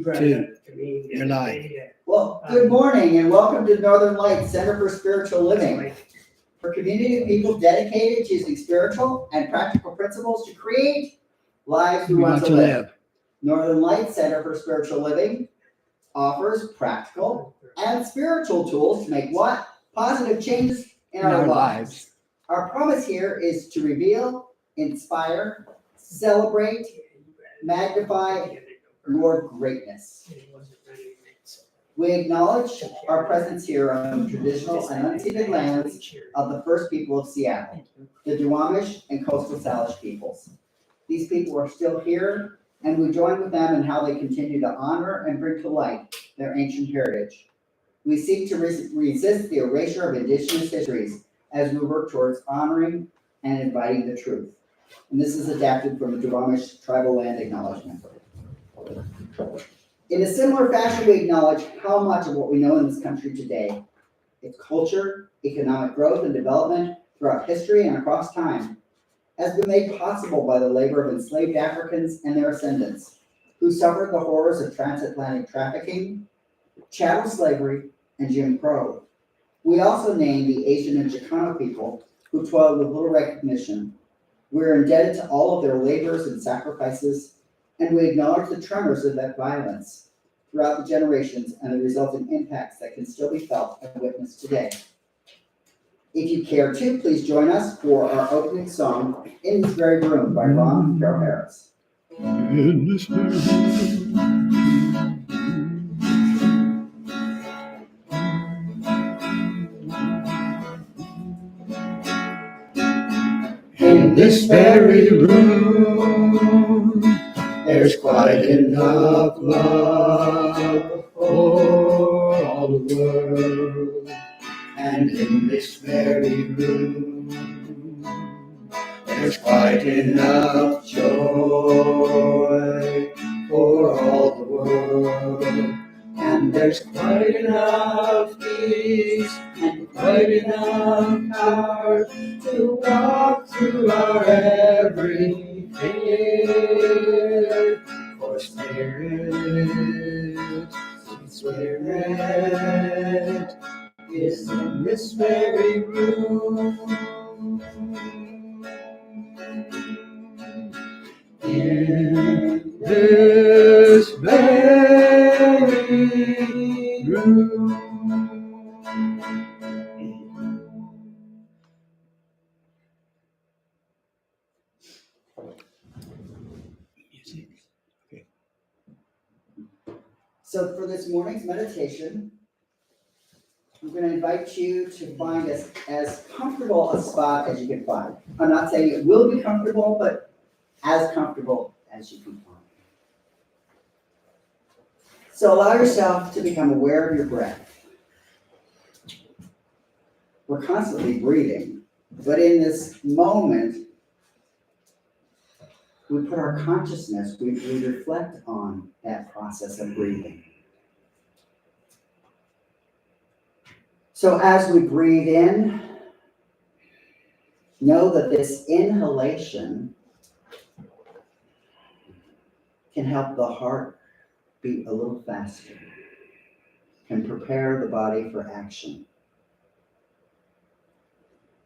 Two, you're live. Well, good morning and welcome to Northern Lights Center for Spiritual Living. For community of people dedicated to using spiritual and practical principles to create lives we want to live. Northern Lights Center for Spiritual Living offers practical and spiritual tools to make what? Positive changes in our lives. Our promise here is to reveal, inspire, celebrate, magnify your greatness. We acknowledge our presence here on the traditional and unceded lands of the first people of Seattle, the Duwamish and Coastal Salish peoples. These people are still here, and we join with them in how they continue to honor and bring to light their ancient heritage. We seek to resist the erasure of Indigenous histories as we work towards honoring and inviting the truth. And this is adapted from the Duwamish Tribal Land Acknowledgement. In a similar fashion, we acknowledge how much of what we know in this country today, its culture, economic growth, and development throughout history and across time, has been made possible by the labor of enslaved Africans and their ascendants, who suffered the horrors of transatlantic trafficking, chattel slavery, and Jim Crow. We also name the Asian and Chicano people who toiled with little recognition. We're indebted to all of their labors and sacrifices, and we acknowledge the tremors of that violence throughout the generations and the resulting impacts that can still be felt and witnessed today. If you care to, please join us for our opening song, In This Very Room by Ron and Carol Harris. In this In this very room, there's quite enough love for all the world. And in this very room, there's quite enough joy for all the world. And there's quite enough peace and quite enough power to walk through our every fear. For Spirit is in this very room. In this very room. Okay. So for this morning's meditation, I'm going to invite you to find as comfortable a spot as you can find. I'm not saying it will be comfortable, but as comfortable as you can find. So allow yourself to become aware of your breath. We're constantly breathing, but in this moment, we put our consciousness, we reflect on that process of breathing. So as we breathe in, know that this inhalation can help the heart beat a little faster, can prepare the body for action.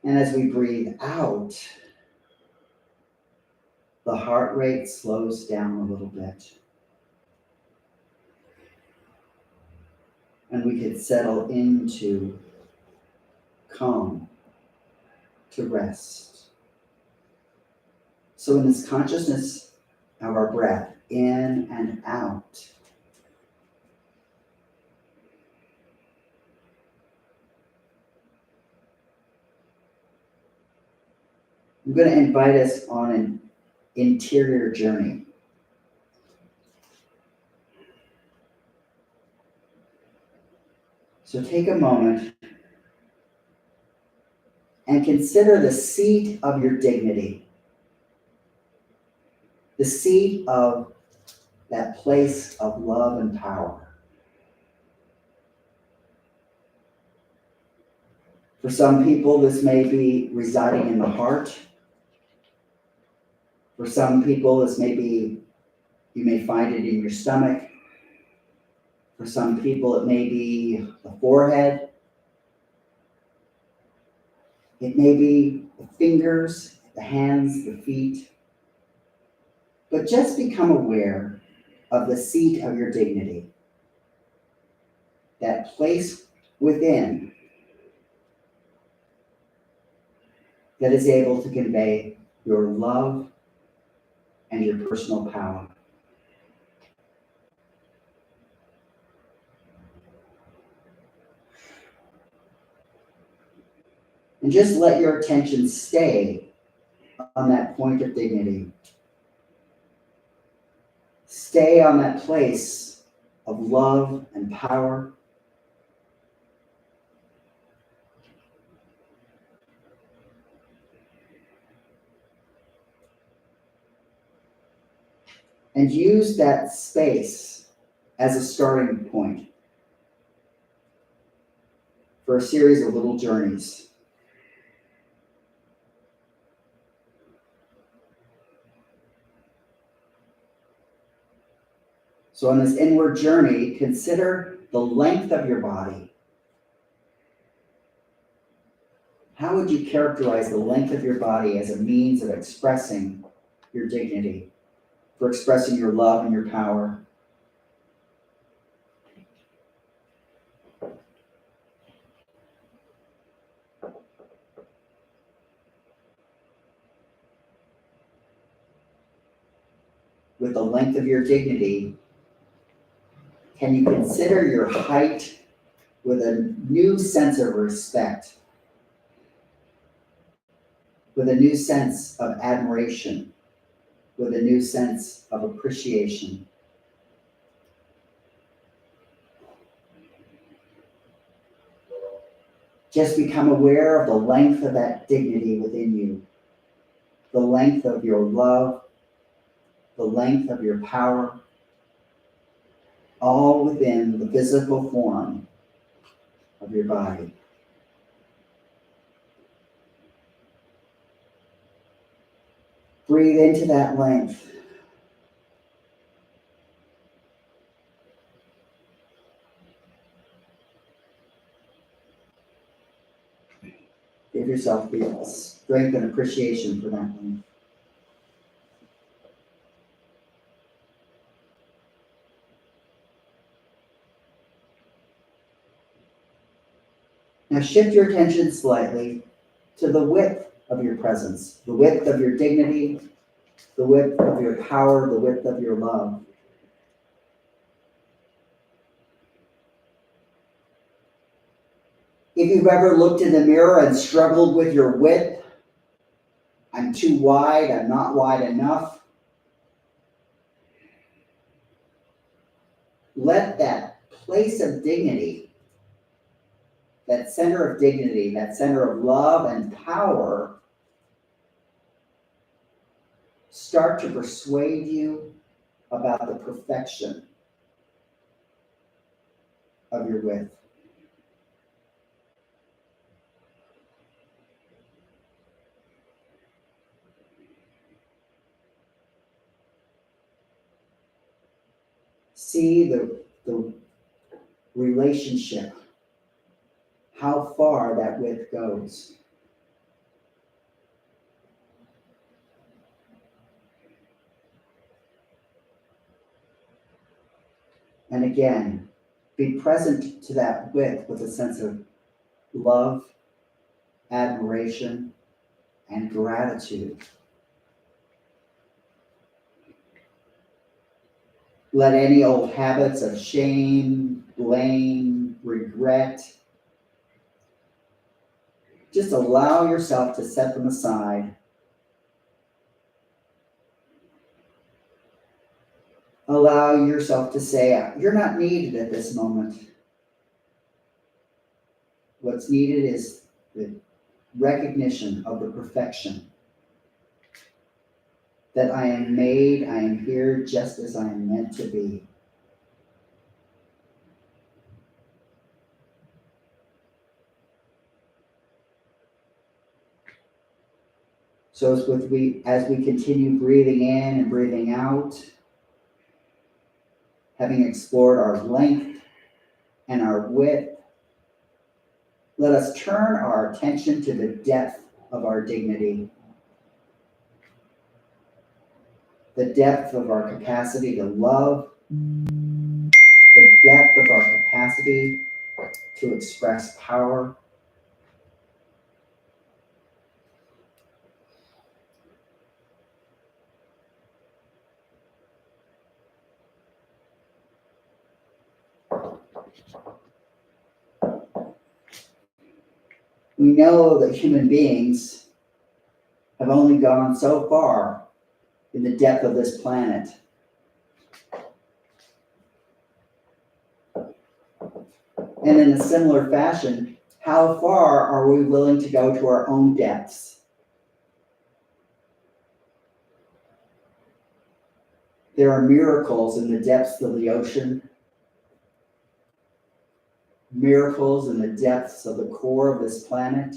And as we breathe out, the heart rate slows down a little bit. And we could settle into calm, to rest. So in this consciousness of our breath, in and out, I'm going to invite us on an interior journey. So take a moment and consider the seat of your dignity, the seat of that place of love and power. For some people, this may be residing in the heart. For some people, this may be, you may find it in your stomach. For some people, it may be the forehead. It may be the fingers, the hands, the feet. But just become aware of the seat of your dignity, that place within that is able to convey your love and your personal power. And just let your attention stay on that point of dignity. Stay on that place of love and power. And use that space as a starting point for a series of little journeys. So on this inward journey, consider the length of your body. How would you characterize the length of your body as a means of expressing your dignity, for expressing your love and your power? With the length of your dignity, can you consider your height with a new sense of respect, with a new sense of admiration, with a new sense of appreciation? Just become aware of the length of that dignity within you, the length of your love, the length of your power, all within the physical form of your body. Breathe into that length. Give yourself the strength and appreciation for that length. Now shift your attention slightly to the width of your presence, the width of your dignity, the width of your power, the width of your love. If you've ever looked in the mirror and struggled with your width, I'm too wide, I'm not wide enough, let that place of dignity, that center of dignity, that center of love and power, start to persuade you about the perfection of your width. See the relationship, how far that width goes. And again, be present to that width with a sense of love, admiration, and gratitude. Let any old habits of shame, blame, regret, just allow yourself to set them aside. Allow yourself to say, you're not needed at this moment. What's needed is the recognition of the perfection. That I am made, I am here just as I am meant to be. So as we continue breathing in and breathing out, having explored our length and our width, let us turn our attention to the depth of our dignity, the depth of our capacity to love, the depth of our capacity to express power. We know that human beings have only gone so far in the depth of this planet. And in a similar fashion, how far are we willing to go to our own depths? There are miracles in the depths of the ocean, miracles in the depths of the core of this planet.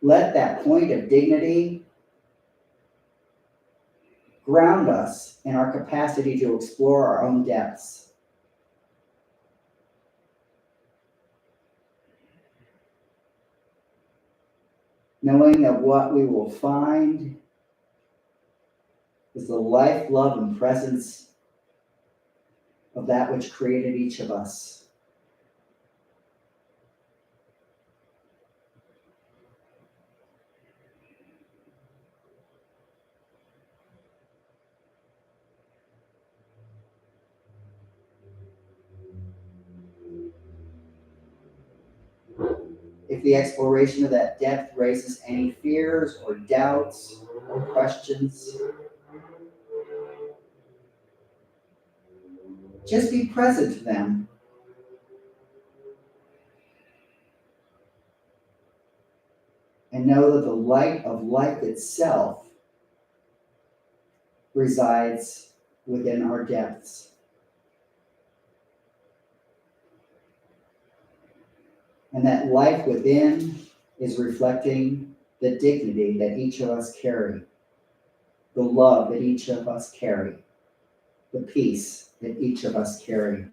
Let that point of dignity ground us in our capacity to explore our own depths. Knowing that what we will find is the life, love, and presence of that which created each of us. If the exploration of that depth raises any fears or doubts or questions, just be present to them. And know that the light of life itself resides within our depths. And that life within is reflecting the dignity that each of us carry, the love that each of us carry, the peace that each of us carry.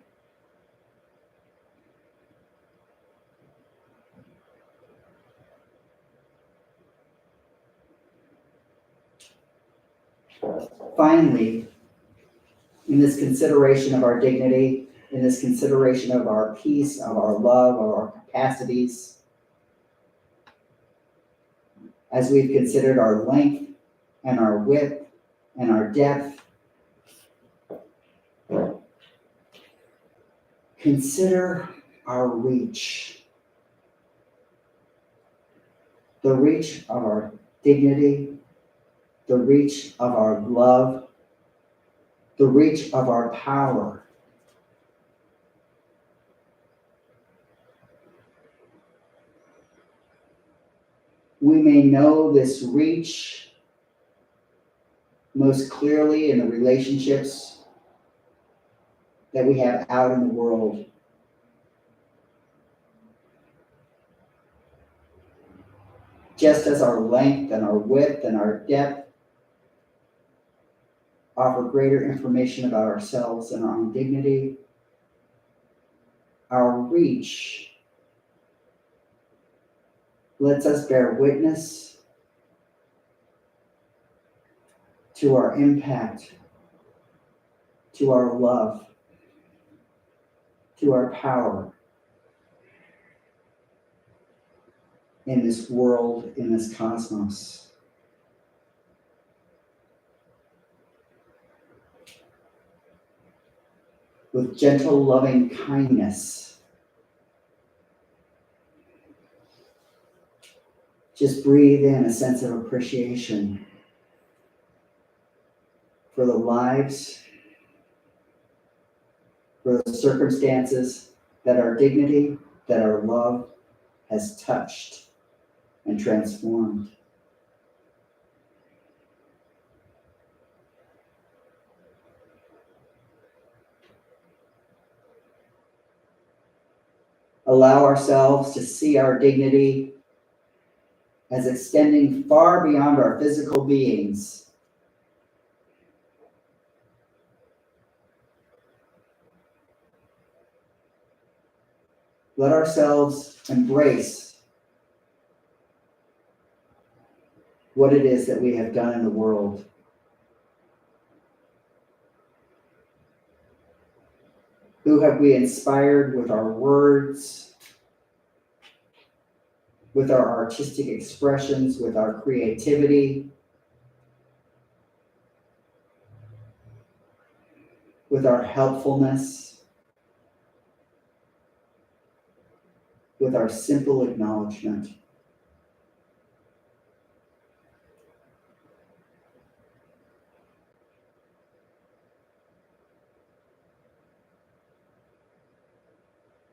Finally, in this consideration of our dignity, in this consideration of our peace, of our love, of our capacities, as we've considered our length and our width and our depth, consider our reach. The reach of our dignity, the reach of our love, the reach of our power. We may know this reach most clearly in the relationships that we have out in the world. Just as our length and our width and our depth offer greater information about ourselves and our own dignity, our reach lets us bear witness to our impact, to our love, to our power in this world, in this cosmos. With gentle, loving kindness, just breathe in a sense of appreciation for the lives, for the circumstances that our dignity, that our love has touched and transformed. Allow ourselves to see our dignity as extending far beyond our physical beings, Let ourselves embrace what it is that we have done in the world. Who have we inspired with our words, with our artistic expressions, with our creativity, with our helpfulness, with our simple acknowledgement?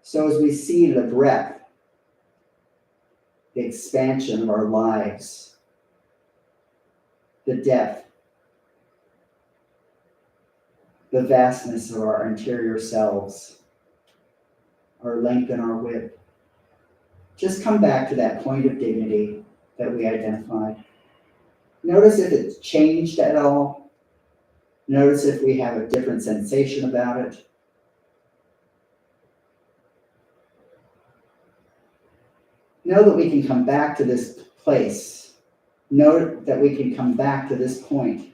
So as we see the breadth, the expansion of our lives, the depth, the vastness of our interior selves, our length and our width, just come back to that point of dignity that we identified. Notice if it's changed at all. Notice if we have a different sensation about it. Know that we can come back to this place. Know that we can come back to this point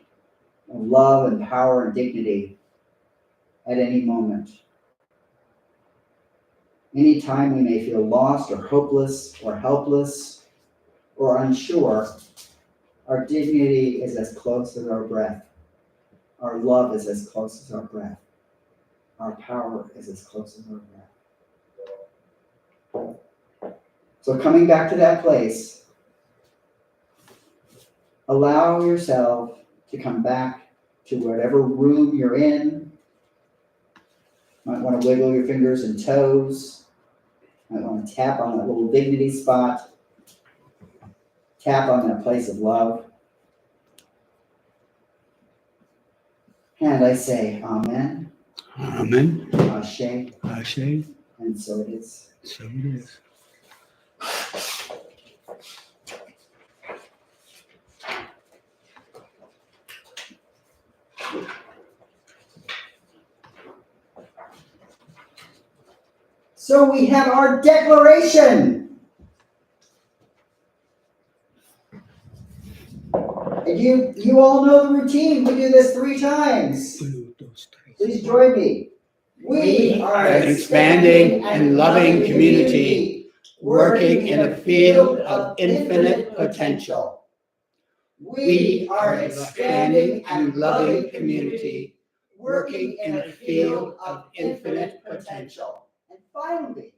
of love and power and dignity at any moment. Anytime we may feel lost or hopeless or helpless or unsure, our dignity is as close as our breath. Our love is as close as our breath. Our power is as close as our breath. So coming back to that place, allow yourself to come back to whatever room you're in. Might want to wiggle your fingers and toes. Might want to tap on that little dignity spot. Tap on that place of love. And I say, Amen. Amen. Ashe. Ashe. And so it is. So it is. So we have our declaration. And you all know the routine. We do this 3 times. Please join me. We are An expanding and loving community working in a field of infinite potential. We are an expanding and loving community working in a field of infinite potential. And finally,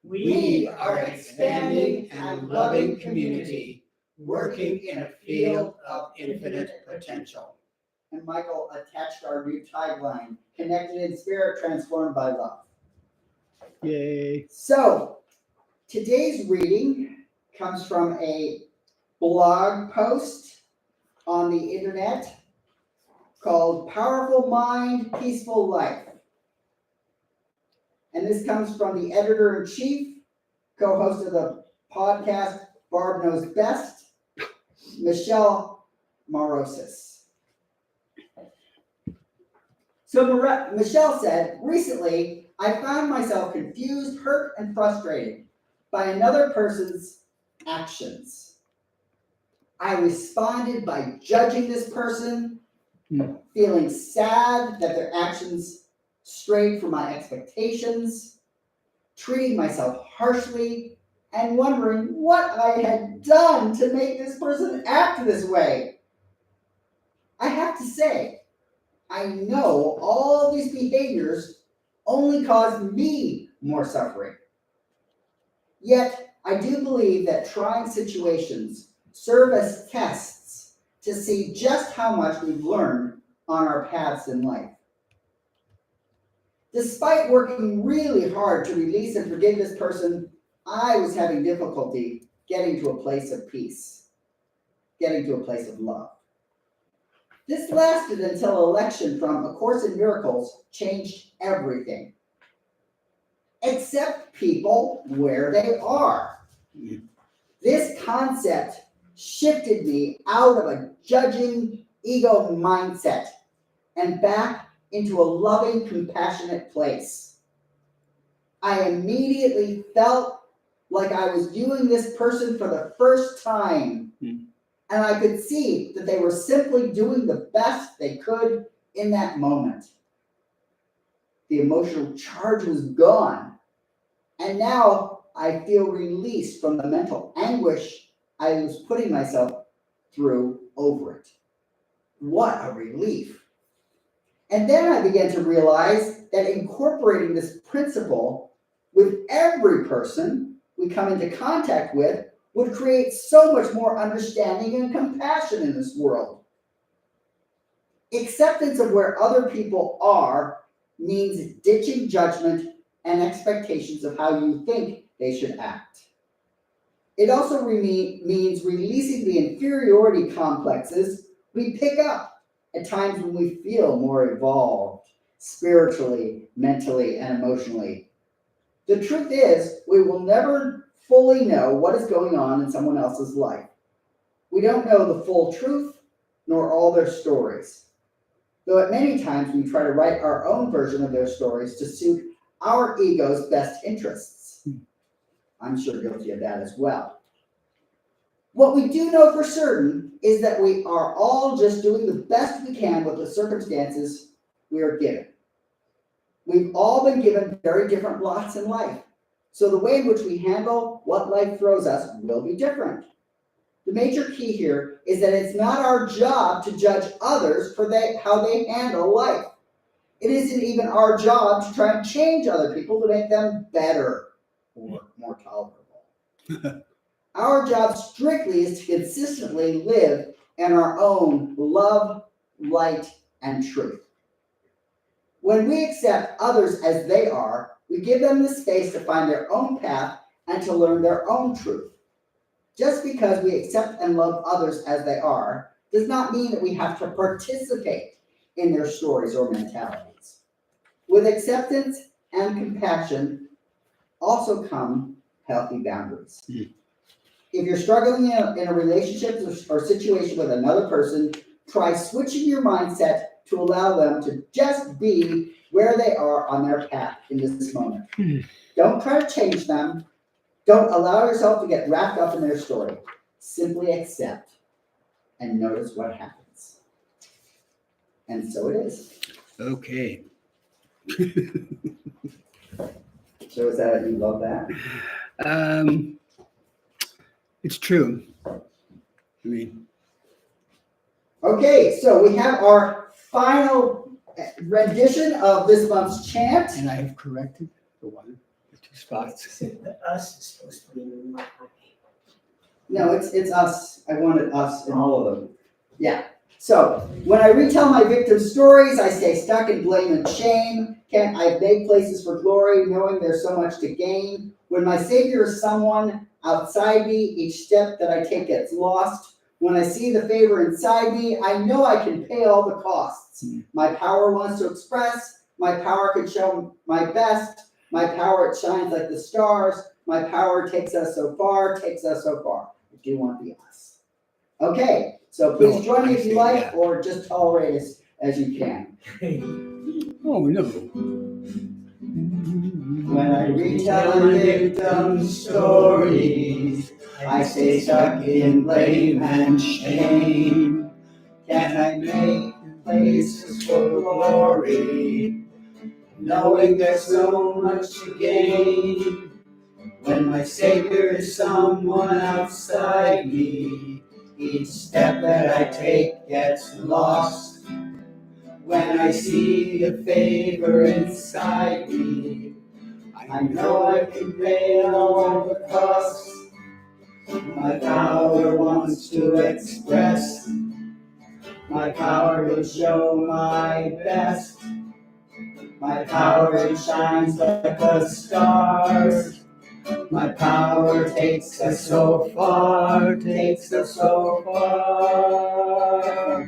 We are an expanding and loving community working in a field of infinite potential. and Michael attached our new tagline, connected in spirit, transformed by love. Yay. So, today's reading comes from a blog post on the internet called Powerful Mind, Peaceful Life. And this comes from the editor-in-chief, co-host of the podcast, Barb Knows Best, Michelle Morosis. So Michelle said, recently, I found myself confused, hurt, and frustrated by another person's actions. I responded by judging this person, feeling sad that their actions strayed from my expectations, treating myself harshly, and wondering what I had done to make this person act this way. I have to say, I know all these behaviors only cause me more suffering. Yet, I do believe that trying situations serve as tests to see just how much we've learned on our paths in life. Despite working really hard to release and forgive this person, I was having difficulty getting to a place of peace, getting to a place of love. This lasted until election from A Course in Miracles changed everything. Accept people where they are. This concept shifted me out of a judging ego mindset and back into a loving, compassionate place. I immediately felt like I was viewing this person for the first time. And I could see that they were simply doing the best they could in that moment. The emotional charge was gone. And now I feel released from the mental anguish I was putting myself through over it. What a relief. And then I began to realize that incorporating this principle with every person we come into contact with would create so much more understanding and compassion in this world. Acceptance of where other people are means ditching judgment and expectations of how you think they should act. It also means releasing the inferiority complexes we pick up at times when we feel more evolved spiritually, mentally, and emotionally. The truth is, we will never fully know what is going on in someone else's life. We don't know the full truth, nor all their stories. Though at many times we try to write our own version of their stories to suit our ego's best interests. I'm sure guilty of that as well. What we do know for certain is that we are all just doing the best we can with the circumstances we are given. We've all been given very different lots in life, so the way in which we handle what life throws us will be different. The major key here is that it's not our job to judge others for how they handle life. It isn't even our job to try and change other people to make them better or more tolerable. Our job strictly is to consistently live in our own love, light, and truth. When we accept others as they are, we give them the space to find their own path and to learn their own truth. Just because we accept and love others as they are does not mean that we have to participate in their stories or mentalities. With acceptance and compassion also come healthy boundaries. If you're struggling in a relationship or situation with another person, try switching your mindset to allow them to just be where they are on their path in this moment. Don't try to change them. Don't allow yourself to get wrapped up in their story. Simply accept and notice what happens. And so it is. Okay. So is that, you love that? It's true. I mean, okay, so we have our final rendition of this month's chant. and I have corrected the one, the two spots. The us is supposed to be in my. No, it's us. I wanted us in all of them. Yeah. So when I retell my victims' stories, I stay stuck in blame and shame. Can't I beg places for glory, knowing there's so much to gain? When my savior is someone outside me, each step that I take gets lost. When I see the favor inside me, I know I can pay all the costs. My power wants to express. My power can show my best. My power, it shines like the stars. My power takes us so far, takes us so far. I do want the us. Okay, so please join me if you like, or just tolerate us as you can. Oh, no. When I retell my victims' stories, I stay stuck in blame and shame. Can I make places for glory, knowing there's so much to gain? When my savior is someone outside me, each step that I take gets lost. When I see the favor inside me, I know I can pay all the costs. My power wants to express. My power will show my best. My power, it shines like the stars. My power takes us so far, takes us so far.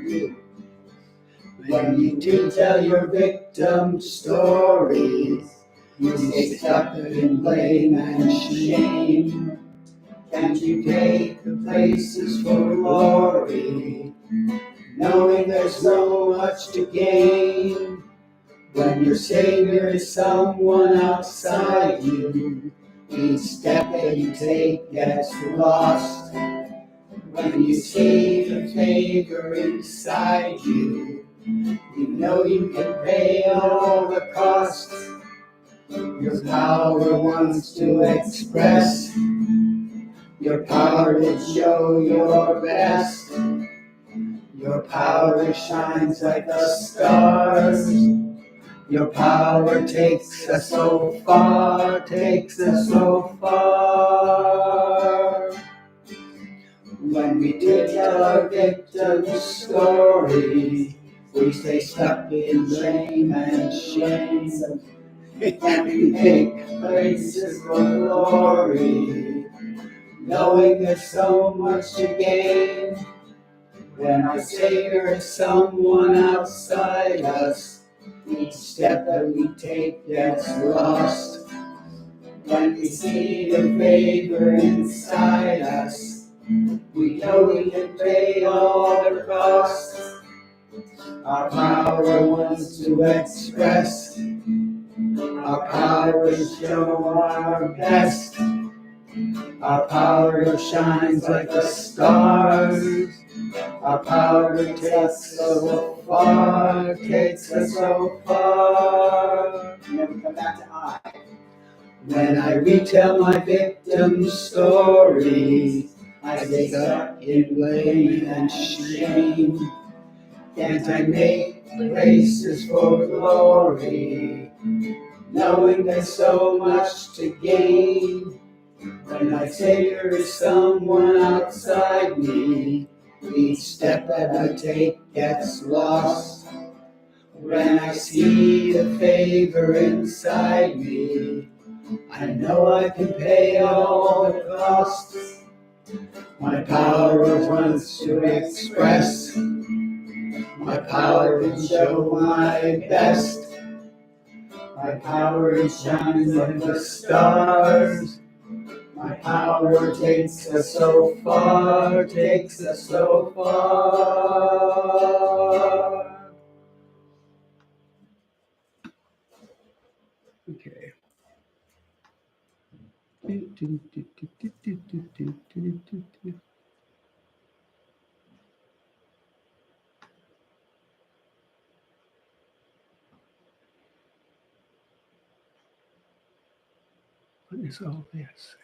When you do tell your victim stories, you stay stuck in blame and shame. Can't you take the places for glory, knowing there's so much to gain? When your Savior is someone outside you, each step that you take gets lost. When you see the favor inside you, you know you can pay all the costs. Your power wants to express, your power to show your best. Your power shines like the stars. Your power takes us so far, takes us so far. When we tell our victim story, we stay stuck in blame and shame. And we make places for glory, knowing there's so much to gain. When our Savior is someone outside us, each step that we take gets lost. When we see the favor inside us, we know we can pay all the costs. Our power wants to express, our power to show our best. Our power shines like the stars. Our power takes us so far, takes us so far. And then we come back to I. When I retell my victim's story, I stay stuck in blame and shame. Can't I make places for glory, knowing there's so much to gain? When my Savior is someone outside me, each step that I take gets lost. When I see the favor inside me, I know I can pay all the costs. My power wants to express, my power to show my best. My power shines like the stars. My power takes us so far, takes us so far. Okay. What is all this?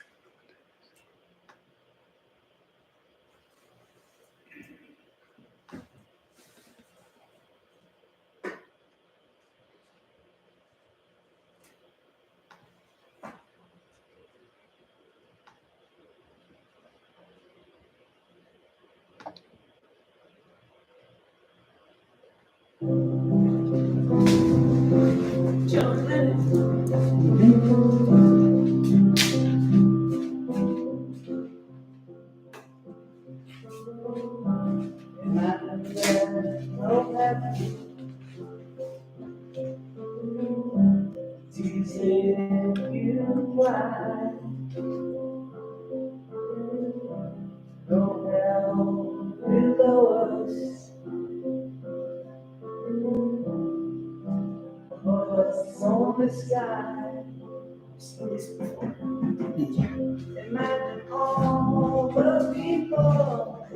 Imagine all the people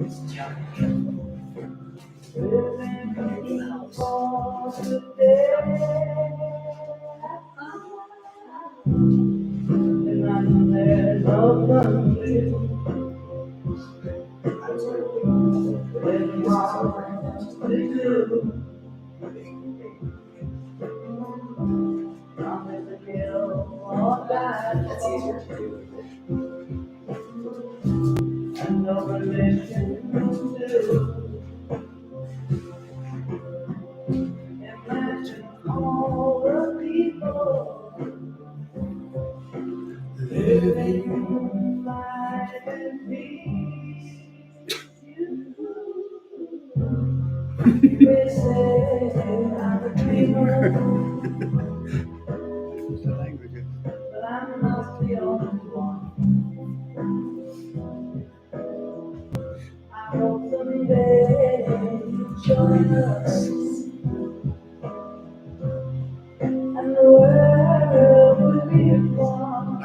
living for today. Imagine there's no country with hard to do. Promise to kill or die. That's easier to do. And no religion to do. Imagine all the people living life in peace. They say I'm a dreamer, but I'm not the only one. I hope someday you'll join us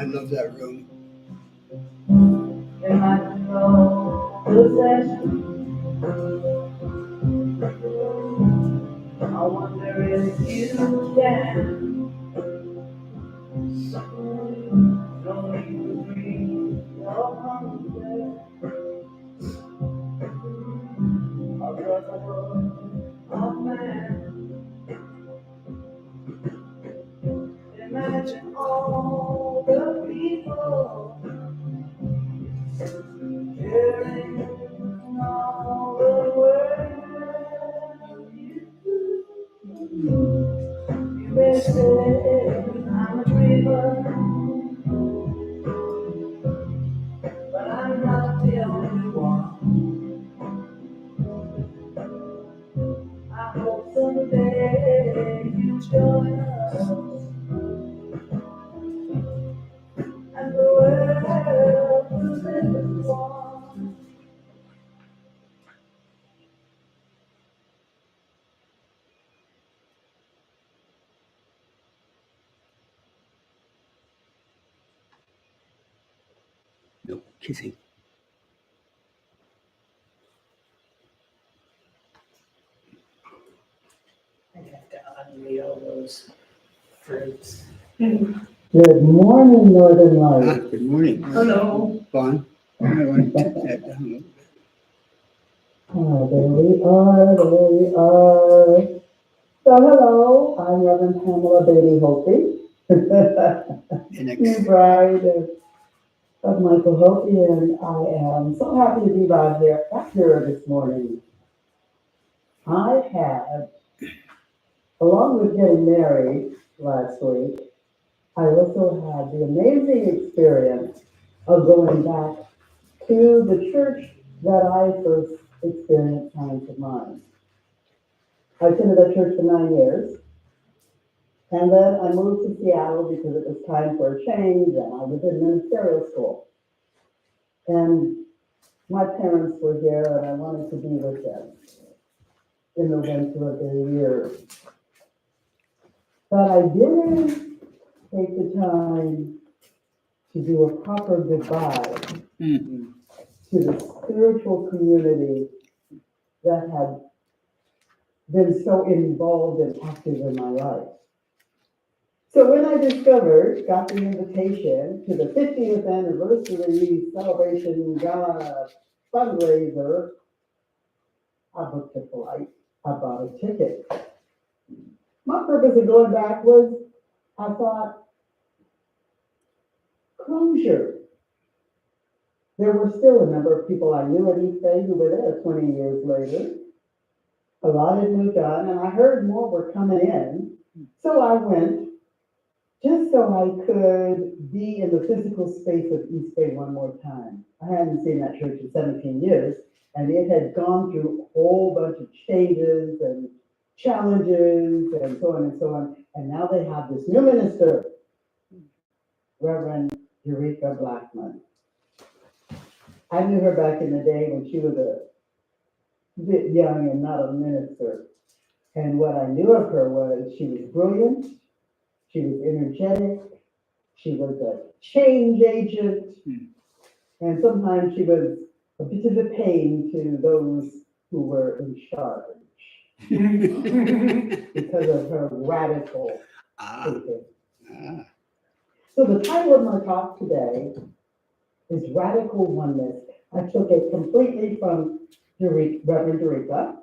love that room. There might be no possession. I wonder if you can. No need to breathe your hunger. A brotherhood of man. Imagine all the people sharing all the world. You may say I'm a dreamer, but I'm not the only one. I hope someday you join us, and the world will live on. No kissing. I have to unread all those fruits. Good morning, Northern Lights. Good morning. Hello. Bon. I want to take that down a little bit. There we are. So hello, I'm Reverend Pamela Beatty-Holtby, The next. new bride of Michael Holtby, and I am so happy to be back here this morning. I had, along with getting married last week, I also had the amazing experience of going back to the church that I first experienced Science of Mind. I attended that church for 9 years, and then I moved to Seattle because it was time for a change, and I was in ministerial school. And my parents were here, and I wanted to be with them in the winter of their year. But I didn't take the time to do a proper goodbye Mm-hmm. to the spiritual community that had been so involved and active in my life. So when I got the invitation to the 50th anniversary celebration gala fundraiser, I booked a flight, I bought a ticket. My purpose of going back was, I thought, closure. There were still a number of people I knew at East Bay who were there 20 years later. A lot had moved on, and I heard more were coming in. So I went, just so I could be in the physical space of East Bay one more time. I hadn't seen that church in 17 years, and it had gone through a whole bunch of changes and challenges and so on and so on. And now they have this new minister, Reverend Eureka Blackman. I knew her back in the day when she was a bit young and not a minister. And what I knew of her was she was brilliant, she was energetic, she was a change agent, and sometimes she was a bit of a pain to those who were in charge because of her radical thinking. So the title of my talk today is Radical Oneness. I took it completely from Reverend Eureka,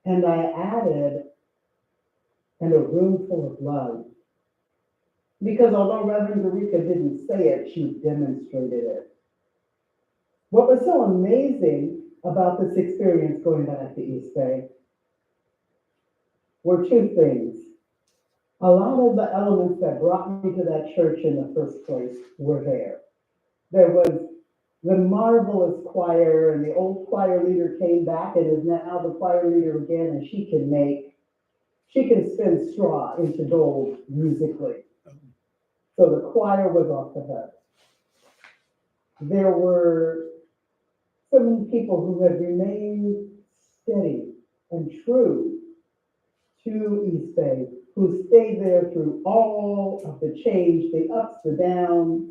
and I added, and a room full of love. Because although Reverend Eureka didn't say it, she demonstrated it. What was so amazing about this experience going back to East Bay were two things. A lot of the elements that brought me to that church in the first place were there. There was the marvelous choir, and the old choir leader came back and is now the choir leader again, and she can spin straw into gold musically. So the choir was off the hook. There were so many people who had remained steady and true to East Bay, who stayed there through all of the change, the ups, the downs.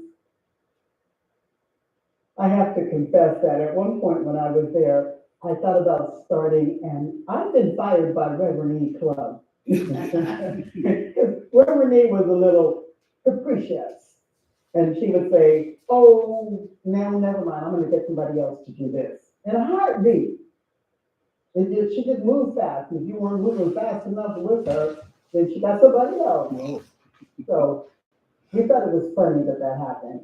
I have to confess that at one point when I was there, I thought about starting, and I've been fired by Reverend E Club. Because Reverend E was a little capricious. And she would say, oh, now never mind, I'm gonna get somebody else to do this. In a heartbeat. She just moved fast. If you weren't moving fast enough with her, then she got somebody else. Whoa. So we thought it was funny that happened.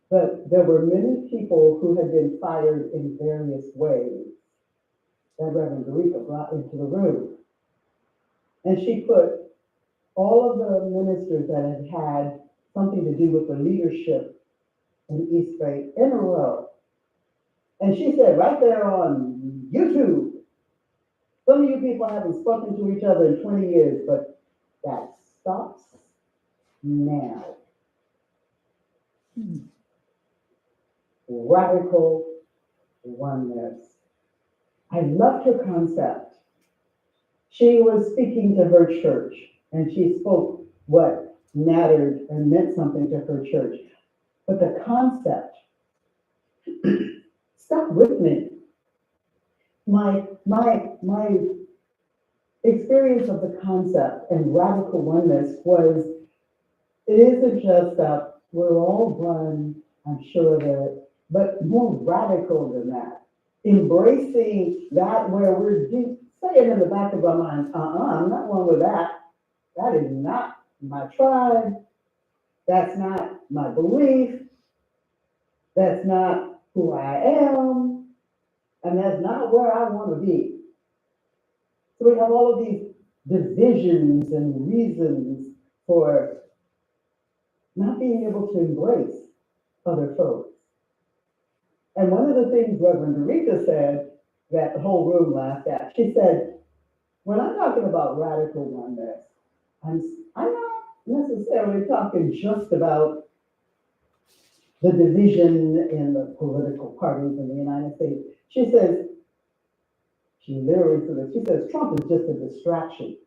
But there were many people who had been fired in various ways that Reverend Dorica brought into the room. And she put all of the ministers that had had something to do with the leadership in East Bay in a row. And she said right there on YouTube, some of you people haven't spoken to each other in 20 years, but that stops now. Radical oneness. I loved her concept. She was speaking to her church, and she spoke what mattered and meant something to her church. But the concept stuck with me. My experience of the concept and radical oneness was, it isn't just that we're all one, I'm sure of it, but more radical than that. Embracing that where we're deep, saying in the back of our mind, I'm not one with that. That is not my tribe. That's not my belief. That's not who I am. And that's not where I want to be. So we have all of these divisions and reasons for not being able to embrace other folks. And one of the things Reverend Dorica said that the whole room laughed at, she said, when I'm talking about radical oneness, I'm not necessarily talking just about the division in the political parties in the United States. She says, she literally said this, she says, Trump is just a distraction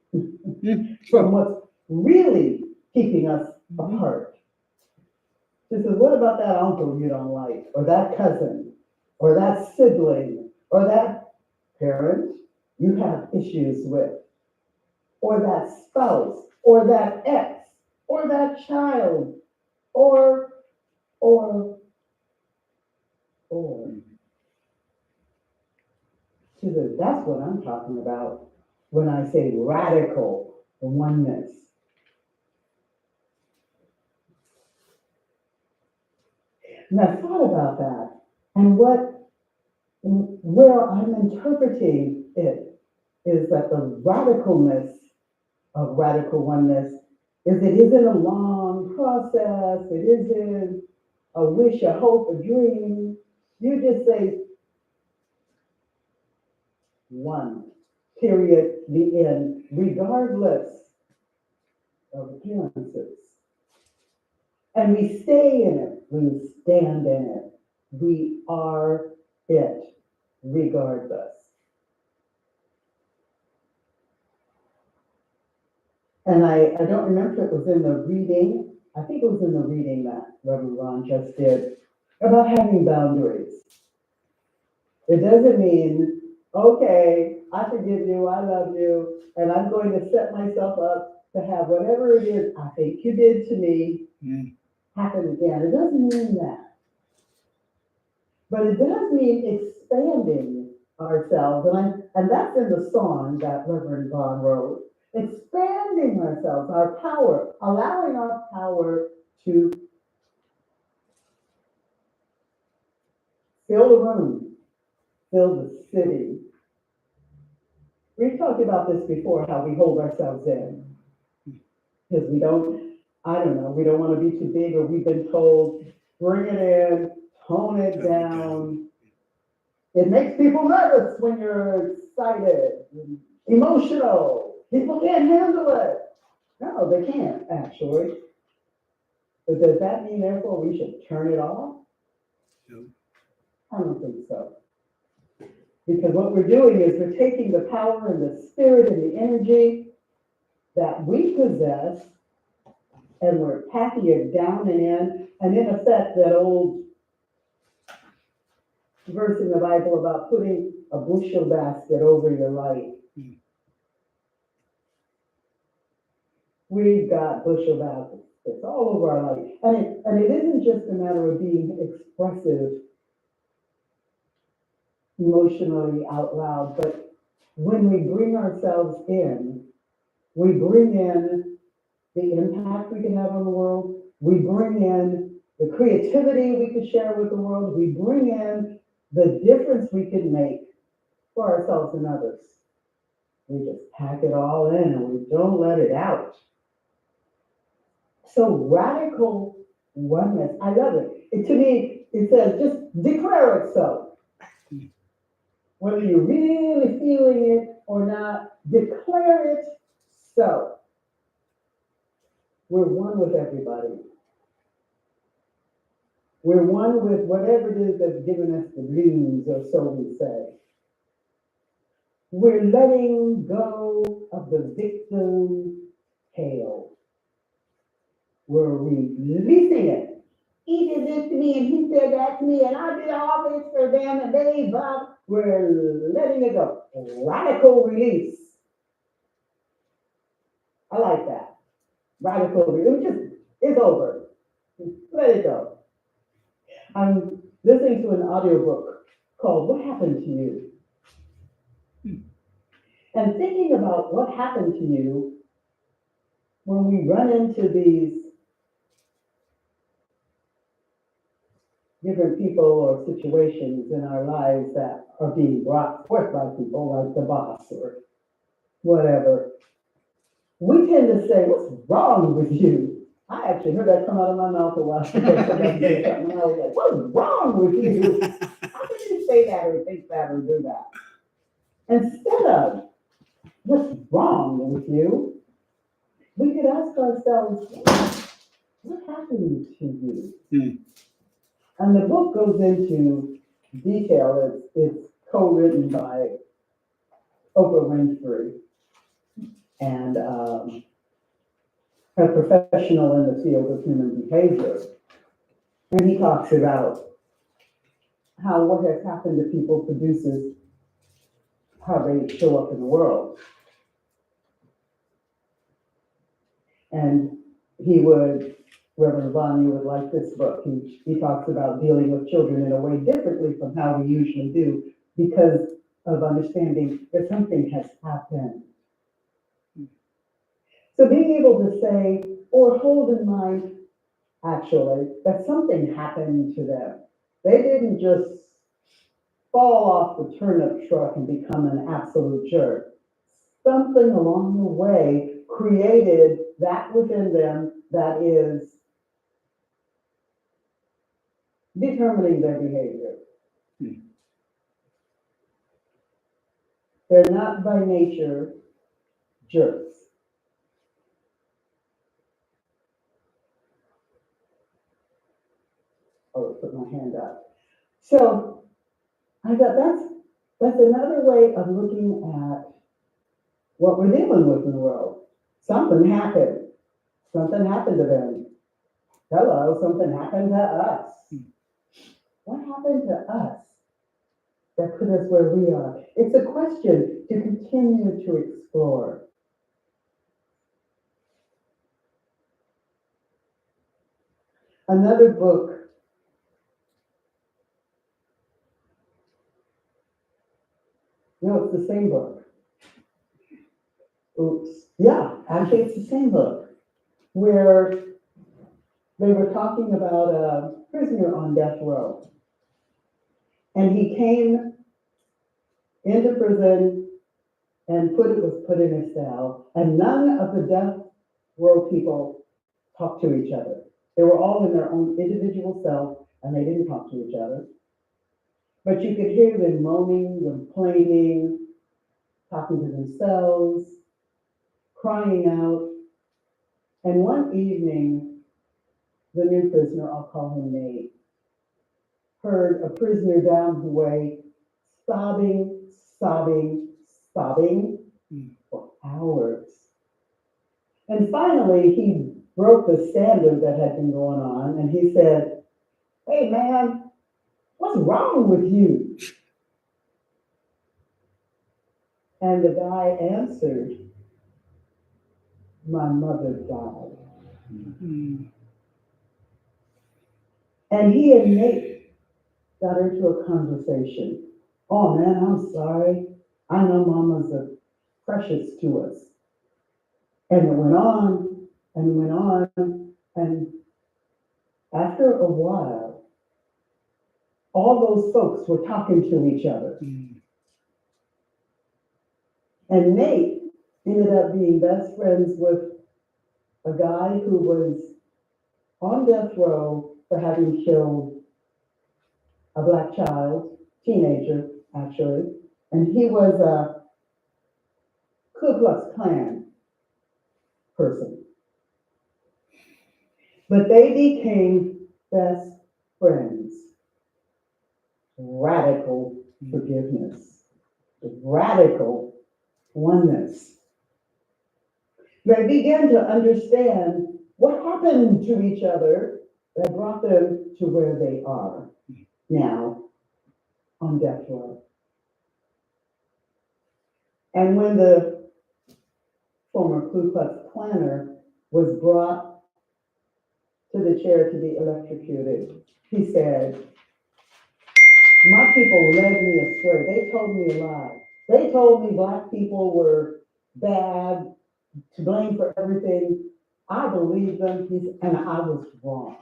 from what's really keeping us apart. She says, what about that uncle you don't like, or that cousin, or that sibling, or that parent you have issues with, or that spouse, or that ex, or that child, or. She says, that's what I'm talking about when I say radical oneness. And I thought about that, and where I'm interpreting it is that the radicalness of radical oneness is it isn't a long process, it isn't a wish, a hope, a dream. You just say one, period, the end, regardless of appearances. And we stay in it, we stand in it, we are it, regardless. And I don't remember if it was in the reading, I think it was in the reading that Reverend Ron just did, about having boundaries. It doesn't mean, okay, I forgive you, I love you, and I'm going to set myself up to have whatever it is I think you did to me happen again. It doesn't mean that. But it does mean expanding ourselves, and that's in the song that Reverend Vaughn wrote. Expanding ourselves, our power, allowing our power to fill the room, fill the city. We've talked about this before, how we hold ourselves in. Because we don't want to be too big, or we've been told, bring it in, tone it down. It makes people nervous when you're excited, emotional. People can't handle it. No, they can't, actually. But does that mean, therefore, we should turn it off? No. I don't think so. Because what we're doing is we're taking the power and the spirit and the energy that we possess, and we're packing it down and in effect, that old verse in the Bible about putting a bushel basket over your light. We've got bushel baskets. It's all over our life. And it isn't just a matter of being expressive emotionally out loud, but when we bring ourselves in, we bring in the impact we can have on the world. We bring in the creativity we could share with the world. We bring in the difference we can make for ourselves and others. We just pack it all in and we don't let it out. So radical oneness, I love it. To me, it says just declare it so. Whether you're really feeling it or not, declare it so. We're one with everybody. We're one with whatever it is that's given us the blues, or so we say. We're letting go of the victim tale. We're releasing it. He did this to me, and he said that to me, and I did all this for them, and they blah. We're letting it go. Radical release. I like that. Radical release. It's over. Let it go. I'm listening to an audiobook called What Happened to You? And thinking about what happened to you when we run into these different people or situations in our lives that are being brought forth by people like the boss or whatever, we tend to say, what's wrong with you? I actually heard that come out of my mouth a while ago. And I was like, what's wrong with you? How can you say that or think that or do that? Instead of, what's wrong with you? We could ask ourselves, what happened to you? And the book goes into detail. It's co-written by Oprah Winfrey and a professional in the field of human behavior. And he talks about how what has happened to people produces how they show up in the world. And Reverend Vanya would like this book. He talks about dealing with children in a way differently from how we usually do because of understanding that something has happened. So being able to say or hold in mind, actually, that something happened to them. They didn't just fall off the turnip truck and become an absolute jerk. Something along the way created that within them that is determining their behavior. They're not by nature jerks. Oh, put my hand up. So I thought that's another way of looking at what we're dealing with in the world. Something happened. Something happened to them. Hello, something happened to us. What happened to us that put us where we are? It's a question to continue to explore. Another book, no, it's the same book. Oops. Yeah, actually it's the same book where they were talking about a prisoner on death row. And he came into prison and was put in a cell, and none of the death row people talked to each other. They were all in their own individual cells, and they didn't talk to each other. But you could hear them moaning, complaining, talking to themselves, crying out. And one evening, the new prisoner, I'll call him Nate, heard a prisoner down the way sobbing for hours. And finally, he broke the standard that had been going on, and he said, "Hey, man, what's wrong with you?" And the guy answered, "My mother died." And he and Nate got into a conversation. "Oh man, I'm sorry. I know mamas are precious to us." And it went on and went on. And after a while, all those folks were talking to each other. And Nate ended up being best friends with a guy who was on death row for having killed a black child, teenager, actually. And he was a Ku Klux Klan person. But they became best friends. Radical forgiveness. Radical oneness. They began to understand what happened to each other that brought them to where they are now on death row. And when the former Ku Klux Klanner was brought to the chair to be electrocuted, he said, "My people led me astray. They told me a lie. They told me black people were bad, to blame for everything. I believed them, and I was wrong."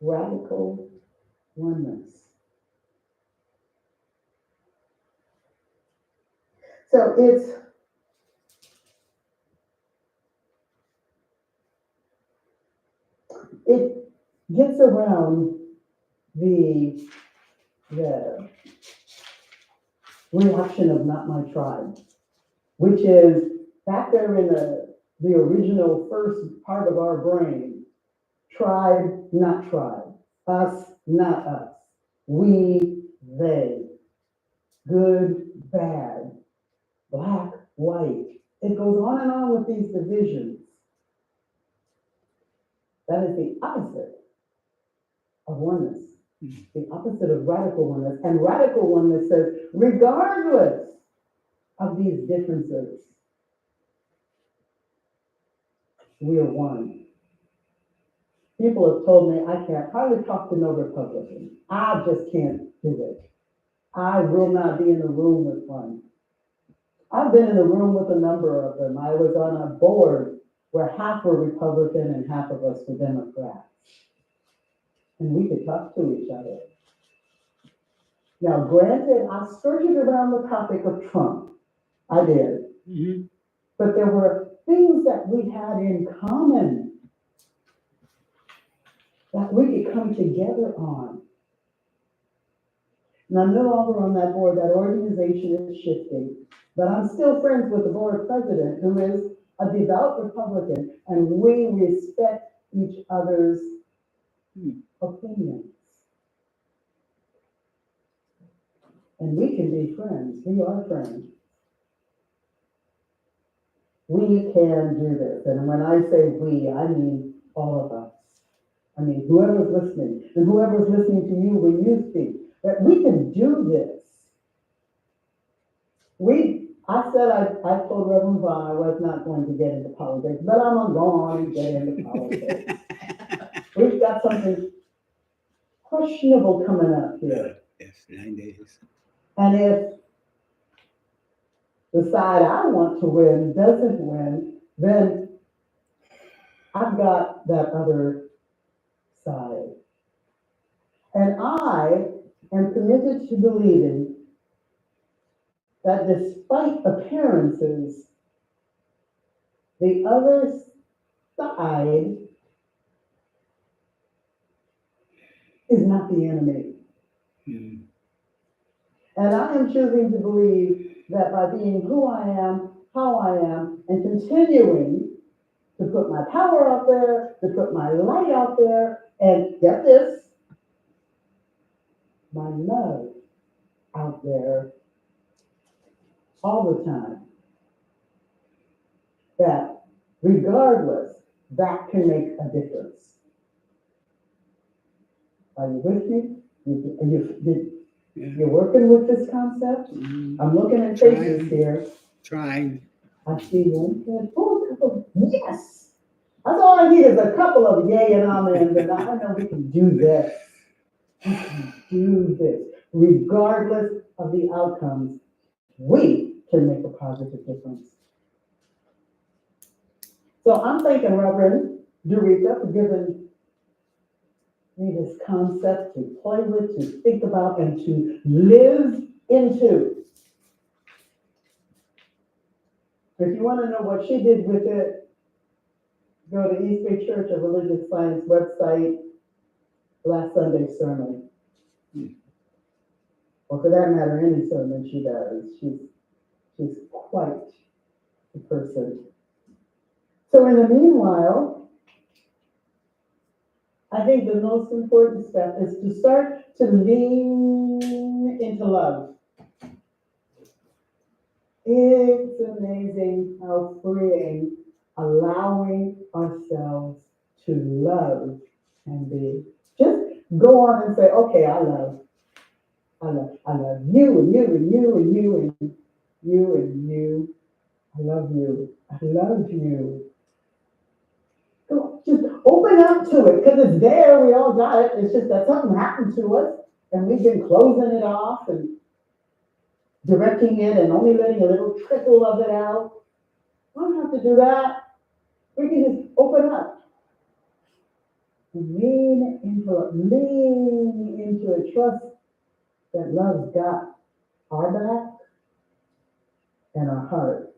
Radical oneness. So it gets around the reaction of "not my tribe," which is back there in the original first part of our brain. Tribe, not tribe. Us, not us. We, they. Good, bad. Black, white. It goes on and on with these divisions. That is the opposite of oneness. The opposite of radical oneness. And radical oneness says, regardless of these differences, we are one. People have told me I can't hardly talk to no Republican. I just can't do it. I will not be in a room with one. I've been in a room with a number of them. I was on a board where half were Republican and half of us were Democrats. And we could talk to each other. Now, granted, I skirted around the topic of Trump. I did. But there were things that we had in common that we could come together on. And I'm no longer on that board. That organization is shifting. But I'm still friends with the board president, who is a devout Republican, and we respect each other's opinions. And we can be friends. We are friends. We can do this. And when I say we, I mean all of us. I mean, whoever's listening, and whoever's listening to you when you speak, that we can do this. I told Reverend Vaughn I was not going to get into politics, but I'm going to get into politics. We've got something questionable coming up here. Yes, 9 days. And if the side I want to win doesn't win, then I've got that other side. And I am committed to believing that despite appearances, the other side is not the enemy. And I am choosing to believe that by being who I am, how I am, and continuing to put my power out there, to put my light out there, and get this, my love out there all the time that regardless, that can make a difference. Are you with me? You're working with this concept? I'm looking at faces here. Trying. I see one. Oh, a couple. Yes! That's all I need is a couple of yay and amen, and I know we can do this. We can do this. Regardless of the outcomes, we can make a positive difference. So I'm thanking Reverend Eureka for giving me this concept to play with, to think about, and to live into. If you want to know what she did with it, go to East Bay Church of Religious Science website, last Sunday's sermon. Or for that matter, any sermon she does. She's quite a person. So in the meanwhile, I think the most important step is to start to lean into love. It's amazing how freeing allowing ourselves to love can be. Just go on and say, okay, I love you and you and you and you and you and you. I love you. I love you. Just open up to it, because it's there. We all got it. It's just that something happened to us, and we've been closing it off and directing it and only letting a little trickle of it out. I don't have to do that. We can just open up. Lean into it. Trust that love's got our back and our heart,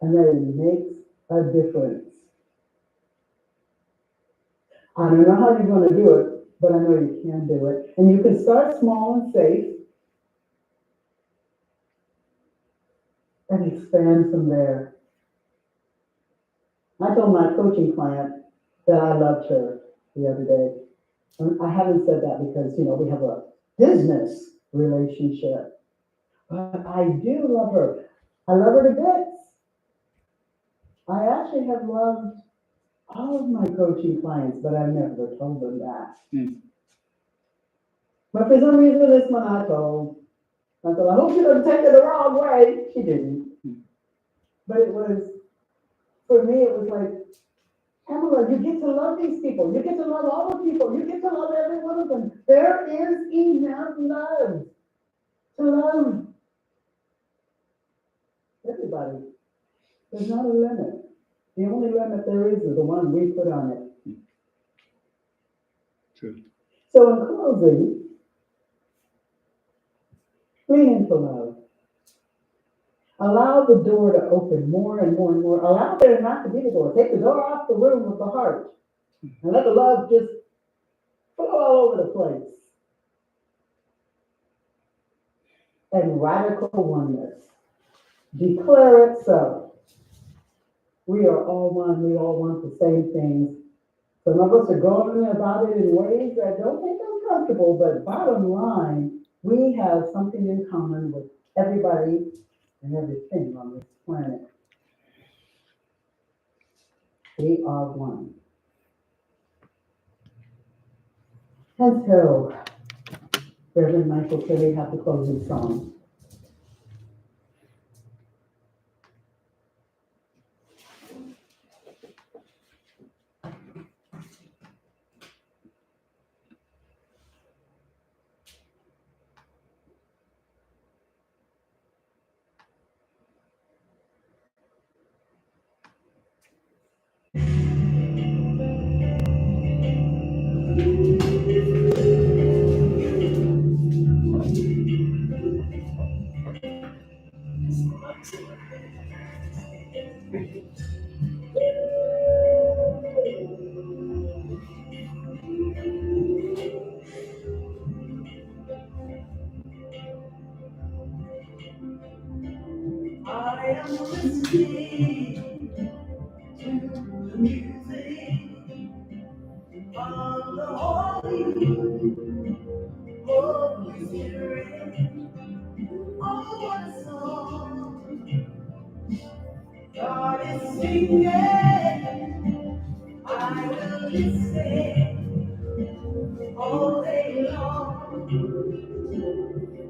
and that it makes a difference. I don't know how you're going to do it, but I know you can do it. And you can start small and safe and expand from there. I told my coaching client that I loved her the other day. And I haven't said that because, we have a business relationship. But I do love her. I love her to bits. I actually have loved all of my coaching clients, but I've never told them that. But for some reason, this one I told. I thought, I hope she doesn't take it the wrong way. She didn't. But it was, for me, it was like, Pamela, you get to love these people. You get to love all the people. You get to love every one of them. There is enough love to love everybody. There's not a limit. The only limit there is the one we put on it. True. So in closing, lean into love. Allow the door to open more and more and more. Allow there not to be the door. Take the door off the room of the heart. And let the love just flow all over the place. And radical oneness. Declare it so. We are all one. We all want the same things. Some of us are going about it in ways that don't make us comfortable, but bottom line, we have something in common with everybody and everything on this planet. We are one. And so, Reverend Michael Kelly have the closing song. I am listening to the music of the Holy Spirit. what a song God is singing. I will listen all day long.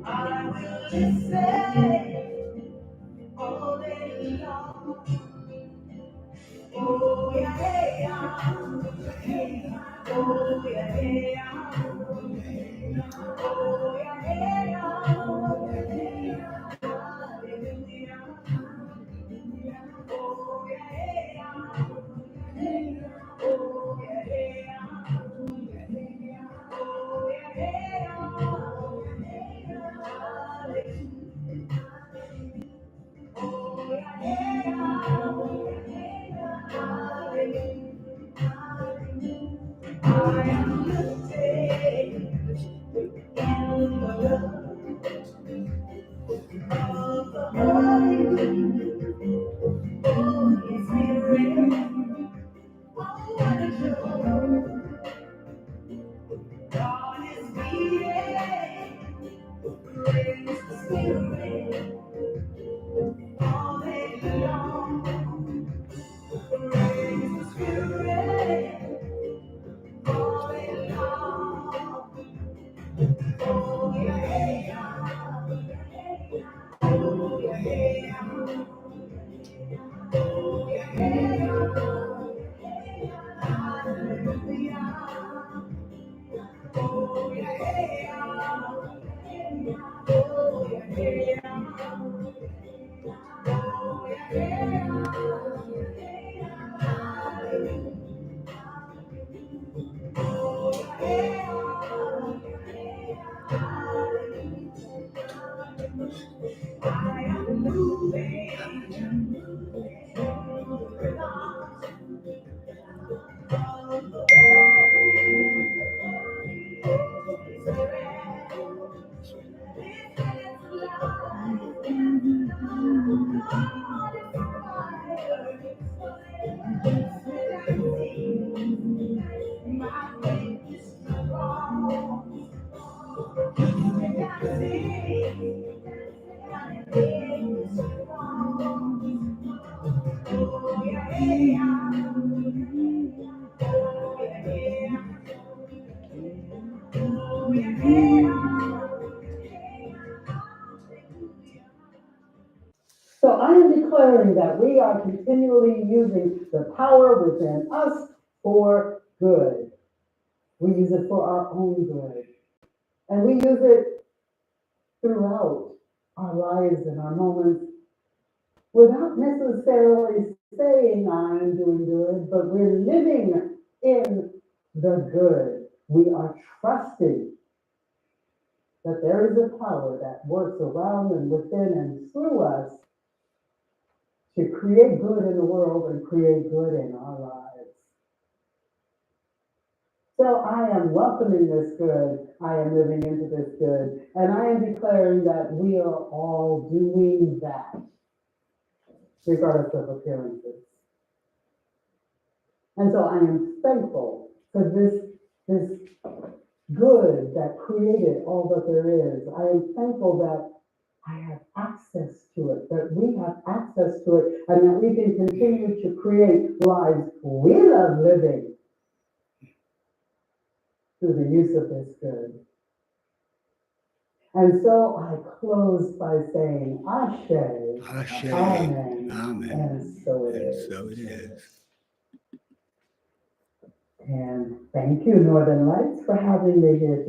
I will listen all day long. Oh yeah, hey, yeah. Oh yeah, hey, yeah. Oh yeah, hey, yeah. Hallelujah. Oh yeah, hey, yeah. Oh yeah, hey, yeah. Oh yeah, hey, yeah. Hallelujah. Oh yeah, hey, yeah. Hallelujah. I am lifted in the love of the Holy Spirit. Oh, what a joy. God is beating. Praise the Spirit all day long. Praise the Spirit all day long. Oh, yeah, yeah. Oh, yeah, yeah. Oh, yeah, yeah. Hallelujah. Oh, yeah, yeah. Oh, yeah, yeah. Oh, I am moving through the light of the Holy Spirit. This is life. God is fire. When I see my faith is strong. When I see my faith is strong. Oh yeah, yeah. Oh yeah, yeah. Oh yeah, yeah. So I am declaring that we are continually using the power within us for good. We use it for our own good. And we use it throughout our lives and our moments without necessarily saying I'm doing good, but we're living in the good. We are trusting that there is a power that works around and within and through us to create good in the world and create good in our lives. So I am welcoming this good. I am living into this good. And I am declaring that we are all doing that, regardless of appearances. And so I am thankful for this good that created all that there is. I am thankful that I have access to it, that we have access to it, and that we can continue to create lives we love living through the use of this good. And so I close by saying, Ashe, Ashe. Amen, Amen. and so it And is. so it is. And thank you, Northern Lights, for having me here